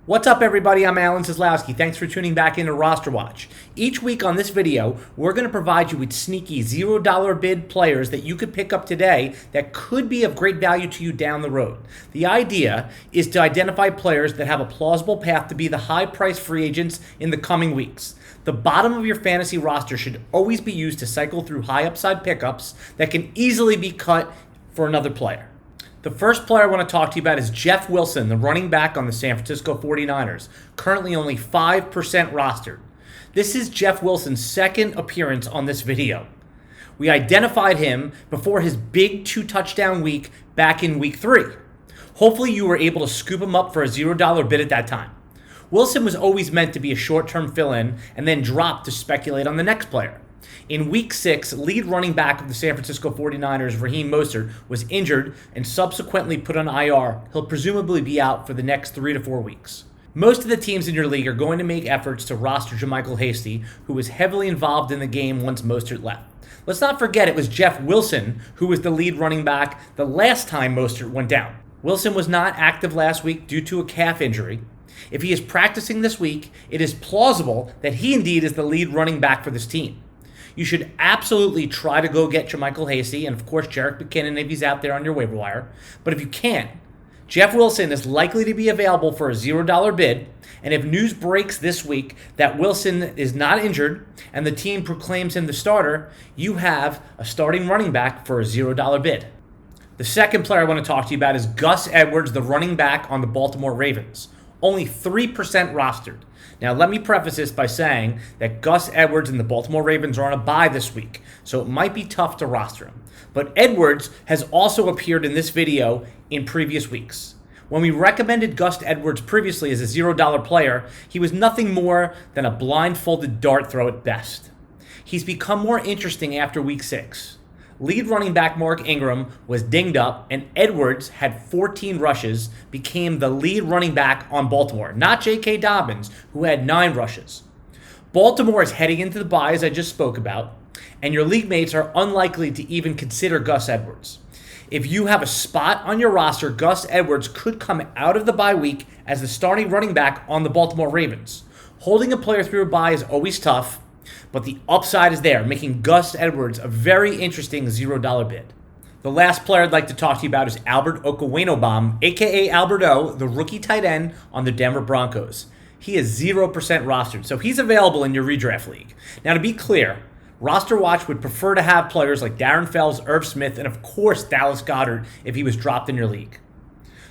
What's up, everybody? I'm Seslowsky. Thanks for tuning back into RosterWatch. Each week on this video, we're going to provide you with sneaky $0 bid players that you could pick up today that could be of great value to you down the road. The idea is to identify players that have a plausible path to be the high-priced free agents in the coming weeks. The bottom of your fantasy roster should always be used to cycle through high-upside pickups that can easily be cut for another player. The first player I want to talk to you about is Jeff Wilson, the running back on the San Francisco 49ers, currently only 5% rostered. This is Jeff Wilson's second appearance on this video. We identified him before his big 2-touchdown week back in week 3. Hopefully you were able to scoop him up for a $0 bid at that time. Wilson was always meant to be a short-term fill-in and then drop to speculate on the next player. In Week 6, lead running back of the San Francisco 49ers, Raheem Mostert, was injured and subsequently put on IR. He'll presumably be out for the next 3 to 4 weeks. Most of the teams in your league are going to make efforts to roster JaMycal Hasty, who was heavily involved in the game once Mostert left. Let's not forget it was Jeff Wilson who was the lead running back the last time Mostert went down. Wilson was not active last week due to a calf injury. If he is practicing this week, it is plausible that he indeed is the lead running back for this team. You should absolutely try to go get JaMycal Hasty and, of course, Jerick McKinnon if he's out there on your waiver wire. But if you can't, Jeff Wilson is likely to be available for a $0 bid. And if news breaks this week that Wilson is not injured and the team proclaims him the starter, you have a starting running back for a $0 bid. The second player I want to talk to you about is Gus Edwards, the running back on the Baltimore Ravens. Only 3% rostered. Now, let me preface this by saying that Gus Edwards and the Baltimore Ravens are on a bye this week, so it might be tough to roster him. But Edwards has also appeared in this video in previous weeks. When we recommended Gus Edwards previously as a $0 player, he was nothing more than a blindfolded dart throw at best. He's become more interesting after Week 6. Lead running back Mark Ingram was dinged up, and Edwards had 14 rushes, became the lead running back on Baltimore, not J.K. Dobbins, who had 9 rushes. Baltimore is heading into the bye, as I just spoke about, and your league mates are unlikely to even consider Gus Edwards. If you have a spot on your roster, Gus Edwards could come out of the bye week as the starting running back on the Baltimore Ravens. Holding a player through a bye is always tough, but the upside is there, making Gus Edwards a very interesting $0 bid. The last player I'd like to talk to you about is Albert Okoro, a.k.a. Alberto, the rookie tight end on the Denver Broncos. He is 0% rostered, so he's available in your redraft league. Now, to be clear, RosterWatch would prefer to have players like Darren Fells, Irv Smith, and of course Dallas Goedert if he was dropped in your league.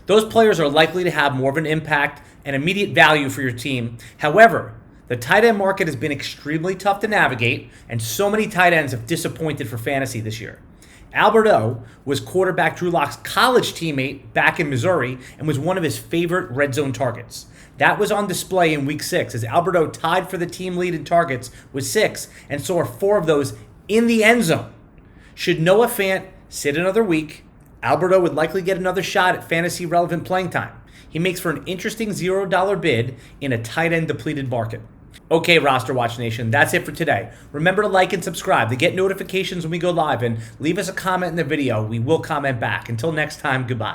Those players are likely to have more of an impact and immediate value for your team. However, the tight end market has been extremely tough to navigate, and so many tight ends have disappointed for fantasy this year. Alberto was quarterback Drew Lock's college teammate back in Missouri and was one of his favorite red zone targets. That was on display in Week 6 as Alberto tied for the team lead in targets with 6 and saw 4 of those in the end zone. Should Noah Fant sit another week, Alberto would likely get another shot at fantasy relevant playing time. He makes for an interesting $0 bid in a tight end depleted market. Okay, RosterWatch Nation, that's it for today. Remember to like and subscribe to get notifications when we go live, and leave us a comment in the video. We will comment back. Until next time, goodbye.